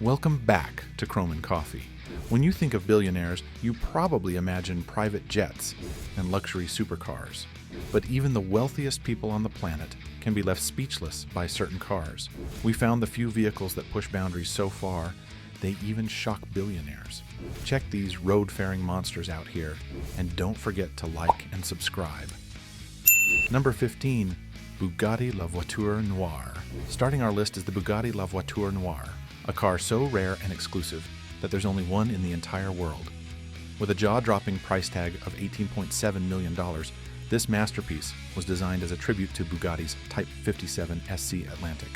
Welcome back to Chrome and Coffee. When you think of billionaires, you probably imagine private jets and luxury supercars. But even the wealthiest people on the planet can be left speechless by certain cars. We found the few vehicles that push boundaries so far, they even shock billionaires. Check these road-faring monsters out here, and don't forget to like and subscribe. Number 15. Bugatti La Voiture Noir. Starting our list is the Bugatti La Voiture Noir, a car so rare and exclusive that there's only one in the entire world. With a jaw-dropping price tag of $18.7 million, this masterpiece was designed as a tribute to Bugatti's Type 57 SC Atlantic.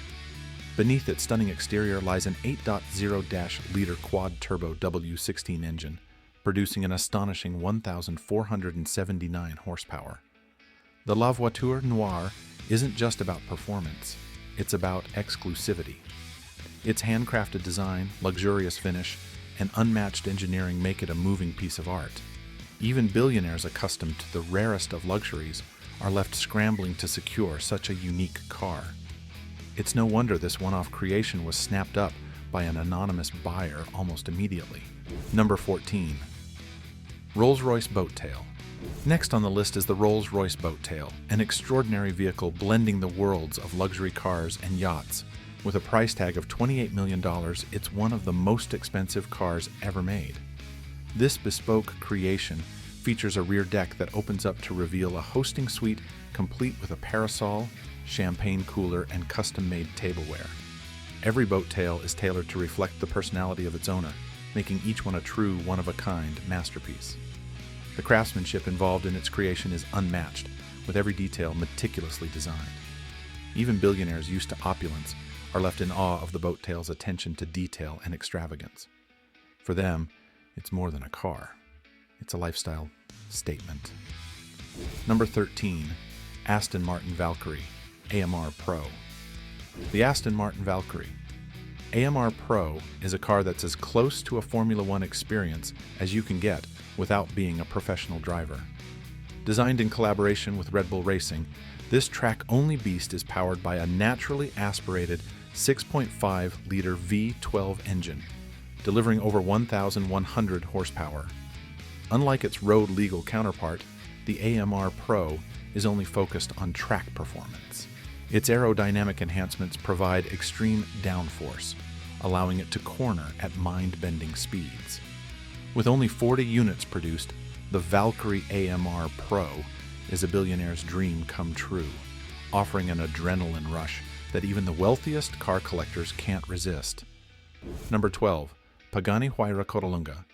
Beneath its stunning exterior lies an 8.0-liter quad-turbo W16 engine, producing an astonishing 1,479 horsepower. The La Voiture Noir isn't just about performance, it's about exclusivity. Its handcrafted design, luxurious finish, and unmatched engineering make it a moving piece of art. Even billionaires accustomed to the rarest of luxuries are left scrambling to secure such a unique car. It's no wonder this one-off creation was snapped up by an anonymous buyer almost immediately. Number 14. RollsRoyce Boattail. Next on the list is the RollsRoyce Boattail, an extraordinary vehicle blending the worlds of luxury cars and yachts. With a price tag of $28 million, it's one of the most expensive cars ever made. This bespoke creation features a rear deck that opens up to reveal a hosting suite complete with a parasol, champagne cooler, and custom-made tableware. Every Boattail is tailored to reflect the personality of its owner, making each one a true one-of-a-kind masterpiece. The craftsmanship involved in its creation is unmatched, with every detail meticulously designed. Even billionaires used to opulence are left in awe of the Boattail's attention to detail and extravagance. For them, it's more than a car. It's a lifestyle statement. Number 13. Aston Martin Valkyrie, AMR Pro. The Aston Martin Valkyrie. AMR Pro is a car that's as close to a Formula One experience as you can get without being a professional driver. Designed in collaboration with Red Bull Racing, this track-only beast is powered by a naturally aspirated 6.5-liter V12 engine, delivering over 1,100 horsepower. Unlike its road-legal counterpart, the AMR Pro is only focused on track performance. Its aerodynamic enhancements provide extreme downforce, allowing it to corner at mind-bending speeds. With only 40 units produced, the Valkyrie AMR Pro is a billionaire's dream come true, offering an adrenaline rush that even the wealthiest car collectors can't resist. Number 12. Pagani Huracan.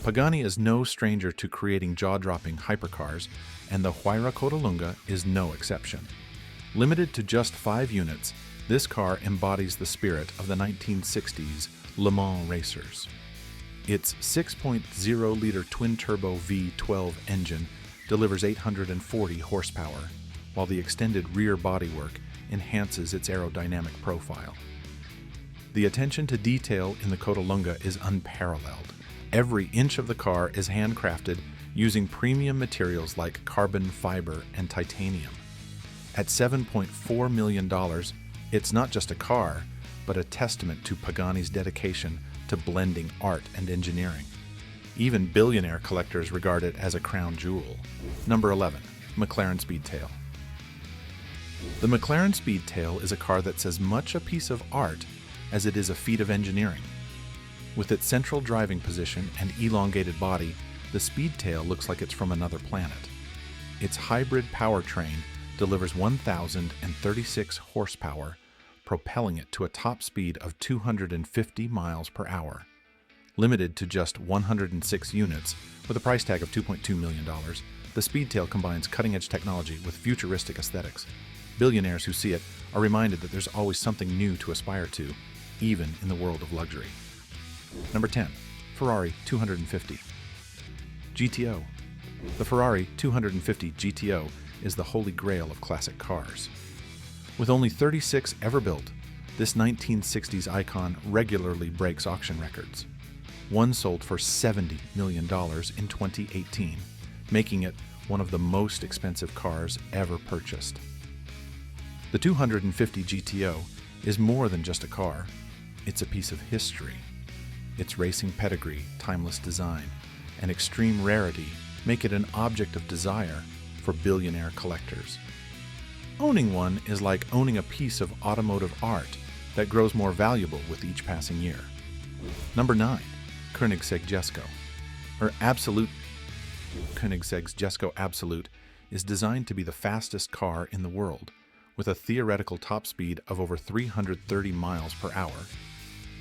Pagani is no stranger to creating jaw-dropping hypercars, and the Huracan is no exception. Limited to just 5 units, this car embodies the spirit of the 1960s Le Mans racers. Its 6.0-liter twin-turbo V12 engine delivers 840 horsepower, while the extended rear bodywork enhances its aerodynamic profile. The attention to detail in the Codalunga is unparalleled. Every inch of the car is handcrafted using premium materials like carbon fiber and titanium. At $7.4 million, it's not just a car, but a testament to Pagani's dedication to blending art and engineering. Even billionaire collectors regard it as a crown jewel. Number 11. McLaren Speedtail. The McLaren Speedtail is a car that's as much a piece of art as it is a feat of engineering. With its central driving position and elongated body, the Speedtail looks like it's from another planet. Its hybrid powertrain delivers 1,036 horsepower, propelling it to a top speed of 250 miles per hour. Limited to just 106 units, with a price tag of $2.2 million, the Speedtail combines cutting-edge technology with futuristic aesthetics. Billionaires who see it are reminded that there's always something new to aspire to, even in the world of luxury. Number 10. Ferrari 250. GTO. The Ferrari 250 GTO is the holy grail of classic cars. With only 36 ever built, this 1960s icon regularly breaks auction records. One sold for $70 million in 2018, making it one of the most expensive cars ever purchased. The 250 GTO is more than just a car. It's a piece of history. Its racing pedigree, timeless design, and extreme rarity make it an object of desire for billionaire collectors. Owning one is like owning a piece of automotive art that grows more valuable with each passing year. Number 9. Koenigsegg Jesco. Koenigsegg's Jesco Absolute is designed to be the fastest car in the world, with a theoretical top speed of over 330 miles per hour.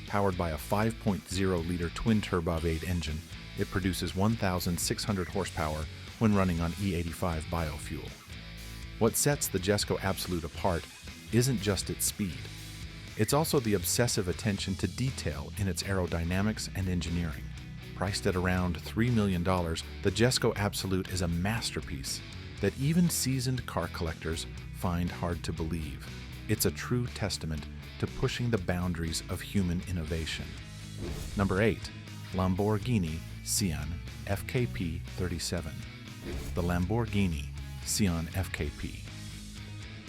Powered by a 5.0-liter twin-turbo V8 engine, it produces 1,600 horsepower when running on E85 biofuel. What sets the Jesco Absolute apart isn't just its speed. It's also the obsessive attention to detail in its aerodynamics and engineering. Priced at around $3 million, the Jesco Absolute is a masterpiece that even seasoned car collectors find hard to believe. It's a true testament to pushing the boundaries of human innovation. Number 8. Lamborghini Sian FKP 37. The Lamborghini Sian FKP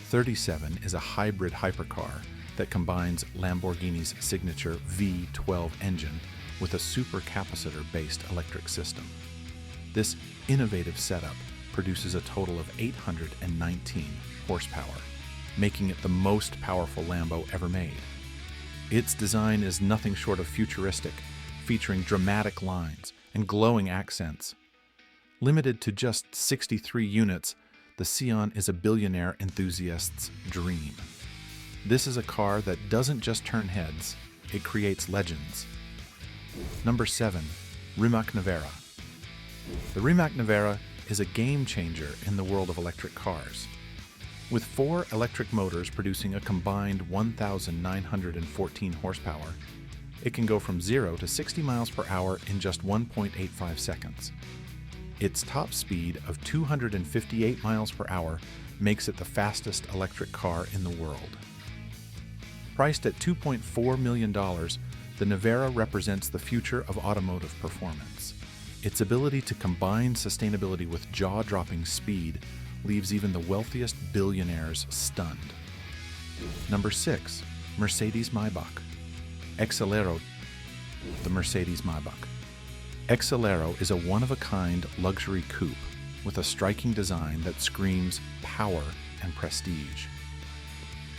37 is a hybrid hypercar that combines Lamborghini's signature V12 engine with a supercapacitor-based electric system. This innovative setup produces a total of 819 horsepower, making it the most powerful Lambo ever made. Its design is nothing short of futuristic, featuring dramatic lines and glowing accents. Limited to just 63 units, the Sian is a billionaire enthusiast's dream. This is a car that doesn't just turn heads, it creates legends. Number 7. Rimac Nevera. The Rimac Nevera is a game-changer in the world of electric cars. With 4 electric motors producing a combined 1,914 horsepower, it can go from 0 to 60 miles per hour in just 1.85 seconds. Its top speed of 258 miles per hour makes it the fastest electric car in the world. Priced at $2.4 million, the Nevera represents the future of automotive performance. Its ability to combine sustainability with jaw-dropping speed leaves even the wealthiest billionaires stunned. Number 6. Mercedes Maybach. Exelero. The Mercedes Maybach. Exelero is a one-of-a-kind luxury coupe with a striking design that screams power and prestige.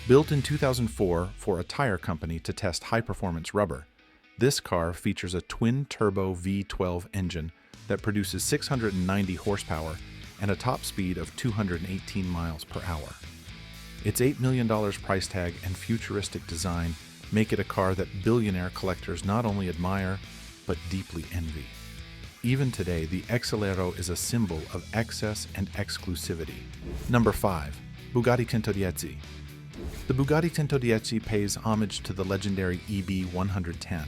Built in 2004 for a tire company to test high-performance rubber, this car features a twin-turbo V12 engine that produces 690 horsepower and a top speed of 218 miles per hour. Its $8 million price tag and futuristic design make it a car that billionaire collectors not only admire, but deeply envy. Even today, the Exelero is a symbol of excess and exclusivity. Number 5. Bugatti Tatti. The Bugatti Tatti pays homage to the legendary EB 110,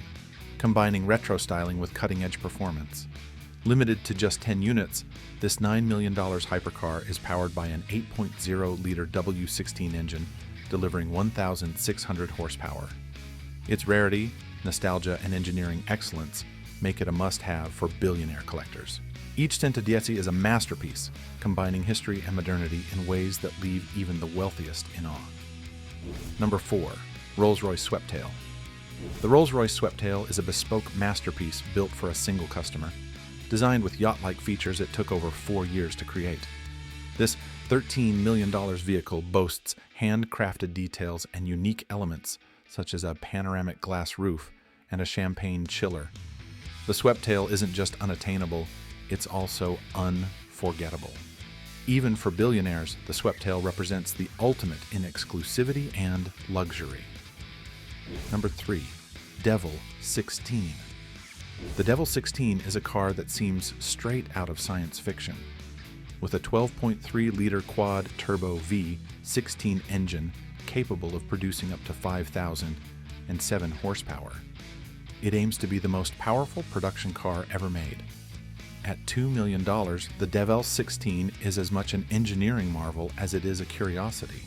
combining retro styling with cutting-edge performance. Limited to just 10 units, this $9 million hypercar is powered by an 8.0-liter W16 engine, delivering 1,600 horsepower. Its rarity, nostalgia, and engineering excellence make it a must-have for billionaire collectors. Each Tatti is a masterpiece, combining history and modernity in ways that leave even the wealthiest in awe. Number 4. RollsRoyce Boattail. The RollsRoyce Boattail is a bespoke masterpiece built for a single customer. Designed with yacht-like features it took over 4 years to create. This $13 million vehicle boasts handcrafted details and unique elements, such as a panoramic glass roof and a champagne chiller. The Boattail isn't just unattainable, it's also unforgettable. Even for billionaires, the Boattail represents the ultimate in exclusivity and luxury. Number 3. Devil 16. The Devil 16 is a car that seems straight out of science fiction. With a 12.3-liter quad-turbo V16 engine capable of producing up to 5,007 horsepower, it aims to be the most powerful production car ever made. At $2 million, the Devil 16 is as much an engineering marvel as it is a curiosity.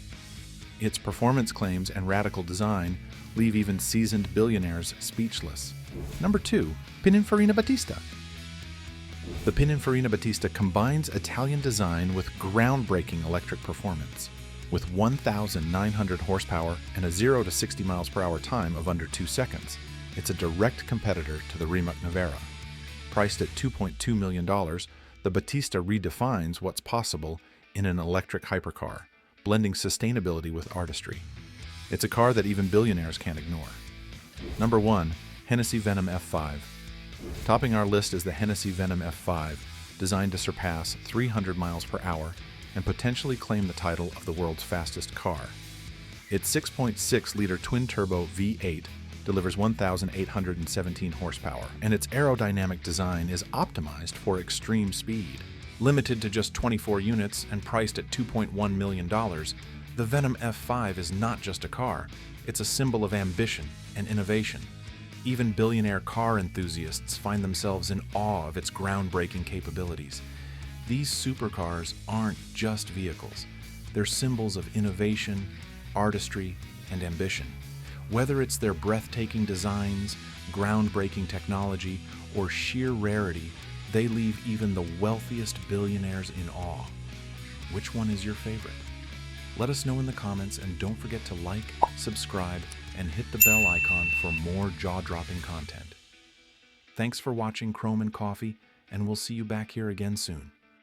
Its performance claims and radical design leave even seasoned billionaires speechless. Number 2. Pininfarina Batista. The Pininfarina Batista combines Italian design with groundbreaking electric performance. With 1,900 horsepower and a 0 to 60 miles per hour time of under 2 seconds, it's a direct competitor to the Rimac Nevera. Priced at $2.2 million, the Batista redefines what's possible in an electric hypercar, blending sustainability with artistry. It's a car that even billionaires can't ignore. Number 1. Hennessy Venom F5. Topping our list is the Hennessy Venom F5, designed to surpass 300 miles per hour and potentially claim the title of the world's fastest car. Its 6.6-liter twin-turbo V8 delivers 1,817 horsepower, and its aerodynamic design is optimized for extreme speed. Limited to just 24 units and priced at $2.1 million, the Venom F5 is not just a car, it's a symbol of ambition and innovation. Even billionaire car enthusiasts find themselves in awe of its groundbreaking capabilities. These supercars aren't just vehicles. They're symbols of innovation, artistry, and ambition. Whether it's their breathtaking designs, groundbreaking technology, or sheer rarity, they leave even the wealthiest billionaires in awe. Which one is your favorite? Let us know in the comments, and don't forget to like, subscribe, and hit the bell icon for more jaw-dropping content. Thanks for watching Chrome and Coffee, and we'll see you back here again soon.